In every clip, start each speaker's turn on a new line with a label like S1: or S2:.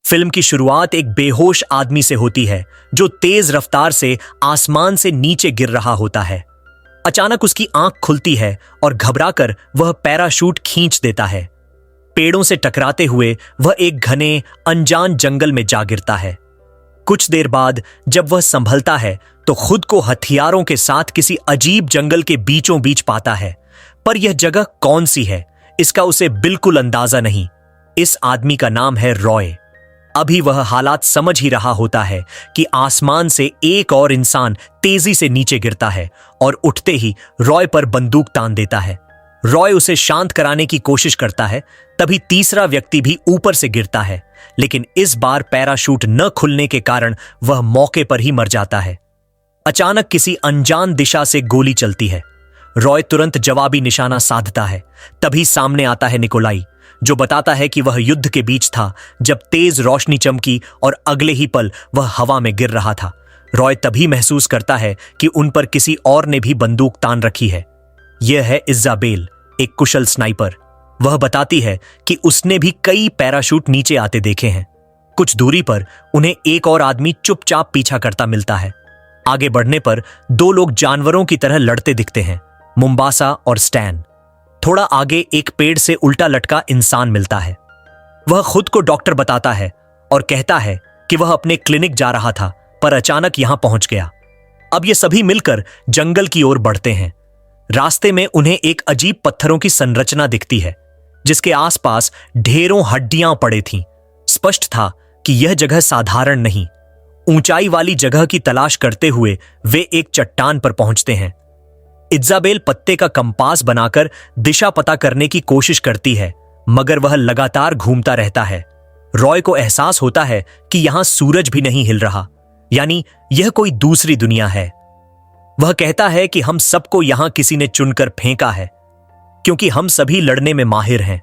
S1: Film की शुरुआत एक बेहोश आदमी से होती है जो तेज रफ्तार से आसमान से नीचे गिर रहा होता है। अचानक उसकी आंख खुलती है और घबराकर वह पैराशूट खींच देता है। पेड़ों से टकराते हुए वह एक घने अनजान जंगल में जा गिरता है। कुछ देर बाद जब वह संभलता है तो खुद को हथियारों के साथ किसी अजीब जंगल के बीचों बीच पाता है, पर यह जगह कौन सी है इसका उसे बिल्कुल अंदाजा नहीं। इस आदमी का नाम है रॉय। अभी वह हालात समझ ही रहा होता है कि आसमान से एक और इंसान तेजी से नीचे गिरता है और उठते ही रॉय पर बंदूक तान देता है। रॉय उसे शांत कराने की कोशिश करता है, तभी तीसरा व्यक्ति भी ऊपर से गिरता है, लेकिन इस बार पैराशूट न खुलने के कारण वह मौके पर ही मर जाता है। अचानक किसी अनजान दिशा से गोली चलती है। रॉय तुरंत जवाबी निशाना साधता है। तभी सामने आता है निकोलाई, जो बताता है कि वह युद्ध के बीच था जब तेज रोशनी चमकी और अगले ही पल वह हवा में गिर रहा था। रॉय तभी महसूस करता है कि उन पर किसी और ने भी बंदूक तान रखी है। यह है इज़ाबेल, एक कुशल स्नाइपर। वह बताती है कि उसने भी कई पैराशूट नीचे आते देखे हैं। कुछ दूरी पर उन्हें एक और आदमी चुपचाप पीछा करता मिलता है। आगे बढ़ने पर दो लोग जानवरों की तरह लड़ते दिखते हैं, मुम्बासा और स्टैन। थोड़ा आगे एक पेड़ से उल्टा लटका इंसान मिलता है। वह खुद को डॉक्टर बताता है और कहता है कि वह अपने क्लिनिक जा रहा था पर अचानक यहां पहुंच गया। अब ये सभी मिलकर जंगल की ओर बढ़ते हैं। रास्ते में उन्हें एक अजीब पत्थरों की संरचना दिखती है जिसके आसपास ढेरों हड्डियां पड़े थीं। स्पष्ट था कि यह जगह साधारण नहीं। ऊंचाई वाली जगह की तलाश करते हुए वे एक चट्टान पर पहुंचते हैं। इज़ाबेल पत्ते का कंपास बनाकर दिशा पता करने की कोशिश करती है, मगर वह लगातार घूमता रहता है। रॉय को एहसास होता है कि यहां सूरज भी नहीं हिल रहा, यानी यह कोई दूसरी दुनिया है। वह कहता है कि हम सबको यहां किसी ने चुनकर फेंका है, क्योंकि हम सभी लड़ने में माहिर हैं।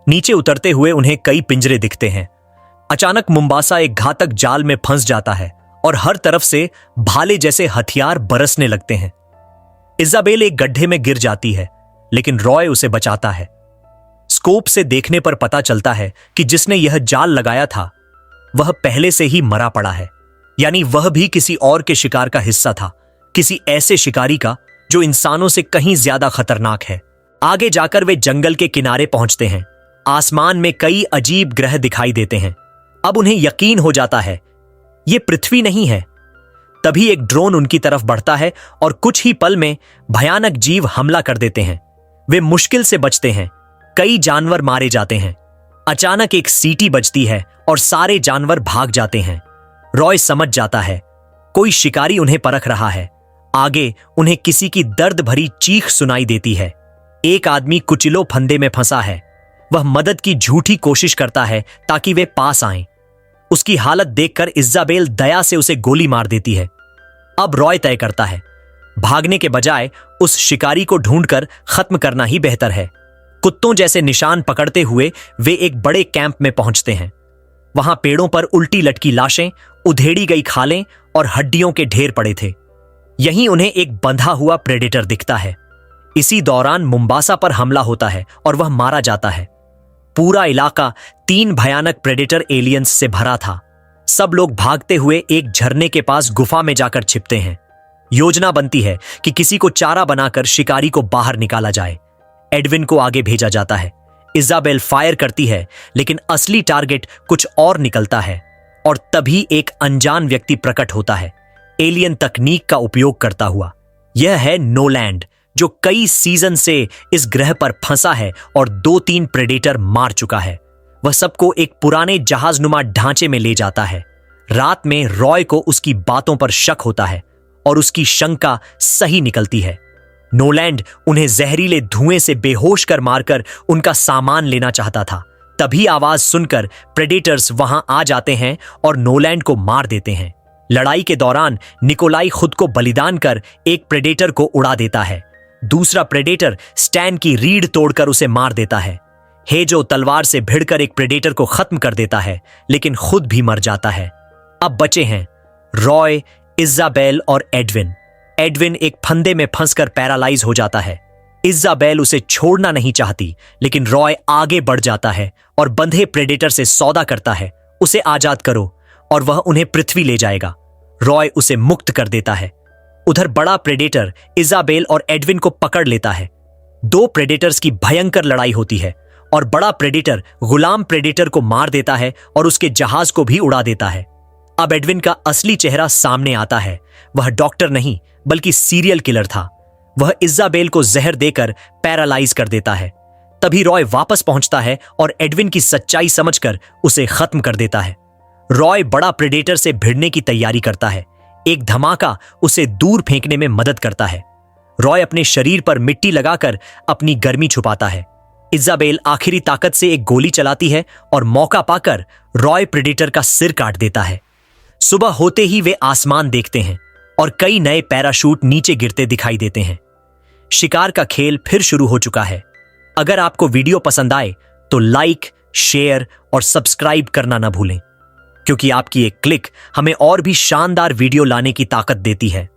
S1: नीचे उतरते हुए उन्हें कई पिंजरे दिखते हैं। अचानक मुम्बासा एक घातक जाल में फंस जाता है और हर तरफ से भाले जैसे हथियार बरसने लगते हैं। इज़ाबेल एक गड्ढे में गिर जाती है, लेकिन रॉय उसे बचाता है। स्कोप से देखने पर पता चलता है कि जिसने यह जाल लगाया था वह पहले से ही मरा पड़ा है, यानी वह भी किसी और के शिकार का हिस्सा था, किसी ऐसे शिकारी का जो इंसानों से कहीं ज्यादा खतरनाक है। आगे जाकर वे जंगल के किनारे पहुंचते हैं। आसमान में कई अजीब ग्रह दिखाई देते हैं। अब उन्हें यकीन हो जाता है यह पृथ्वी नहीं है। तभी एक ड्रोन उनकी तरफ बढ़ता है और कुछ ही पल में भयानक जीव हमला कर देते हैं। वे मुश्किल से बचते हैं। कई जानवर मारे जाते हैं। अचानक एक सीटी बजती है और सारे जानवर भाग जाते हैं। रॉय समझ जाता है कोई शिकारी उन्हें परख रहा है। आगे उन्हें किसी की दर्द भरी चीख सुनाई देती है। एक आदमी कुचिलो फंदे में फंसा है। वह मदद की झूठी कोशिश करता है ताकि वे पास आएं। उसकी हालत देखकर इज़ाबेल दया से उसे गोली मार देती है। अब रॉय तय करता है भागने के बजाय उस शिकारी को ढूंढकर खत्म करना ही बेहतर है। कुत्तों जैसे निशान पकड़ते हुए वे एक बड़े कैंप में पहुंचते हैं। वहां पेड़ों पर उल्टी लटकी लाशें, उधेड़ी गई खालें और हड्डियों के ढेर पड़े थे। यहीं उन्हें एक बंधा हुआ प्रेडेटर दिखता है। इसी दौरान मुम्बासा पर हमला होता है और वह मारा जाता है। पूरा इलाका 3 भयानक प्रेडेटर एलियंस से भरा था। सब लोग भागते हुए एक झरने के पास गुफा में जाकर छिपते हैं। योजना बनती है कि किसी को चारा बनाकर शिकारी को बाहर निकाला जाए। एडविन को आगे भेजा जाता है। इज़ाबेल फायर करती है, लेकिन असली टारगेट कुछ और निकलता है और तभी एक अनजान व्यक्ति प्रकट होता है, एलियन तकनीक का उपयोग करता हुआ। यह है नोलैंड, जो कई सीजन से इस ग्रह पर फंसा है और 2-3 प्रेडेटर मार चुका है। वह सबको एक पुराने जहाजनुमा ढांचे में ले जाता है। रात में रॉय को उसकी बातों पर शक होता है और उसकी शंका सही निकलती है। नोलैंड उन्हें जहरीले धुएं से बेहोश कर मारकर उनका सामान लेना चाहता था। तभी आवाज सुनकर प्रेडेटर्स वहां आ जाते हैं और नोलैंड को मार देते हैं। लड़ाई के दौरान निकोलाई खुद को बलिदान कर एक प्रेडेटर को उड़ा देता है। दूसरा प्रेडेटर स्टैन की रीढ़ तोड़कर उसे मार देता है। हेजो तलवार से भिड़कर एक प्रेडेटर को खत्म कर देता है, लेकिन खुद भी मर जाता है। अब बचे हैं रॉय, इज़ाबेल और एडविन। एडविन एक फंदे में फंसकर पैरालाइज हो जाता है। इज़ाबेल उसे छोड़ना नहीं चाहती, लेकिन रॉय आगे बढ़ जाता है और बंधे प्रेडेटर से सौदा करता है उसे आजाद करो और वह उन्हें पृथ्वी ले जाएगा। रॉय उसे मुक्त कर देता है। उधर बड़ा प्रेडेटर इजाबेल और एडविन को पकड़ लेता है। दो प्रेडेटर्स की भयंकर लड़ाई होती है और बड़ा प्रेडेटर गुलाम प्रेडेटर को मार देता है और उसके जहाज को भी उड़ा देता है। अब एडविन का असली चेहरा सामने आता है। वह डॉक्टर नहीं बल्कि सीरियल किलर था। वह इजाबेल को जहर देकर पैरालाइज कर देता है। तभी रॉय वापस पहुंचता है और एडविन की सच्चाई समझकर उसे खत्म कर देता है। रॉय बड़ा प्रेडेटर से भिड़ने की तैयारी करता है। एक धमाका उसे दूर फेंकने में मदद करता है। रॉय अपने शरीर पर मिट्टी लगाकर अपनी गर्मी छुपाता है। इजाबेल आखिरी ताकत से एक गोली चलाती है और मौका पाकर रॉय प्रेडेटर का सिर काट देता है। सुबह होते ही वे आसमान देखते हैं और कई नए पैराशूट नीचे गिरते दिखाई देते हैं। शिकार का खेल फिर शुरू हो चुका है। अगर आपको वीडियो पसंद आए तो लाइक, शेयर और सब्सक्राइब करना ना भूलें, क्योंकि आपकी एक क्लिक हमें और भी शानदार वीडियो लाने की ताकत देती है।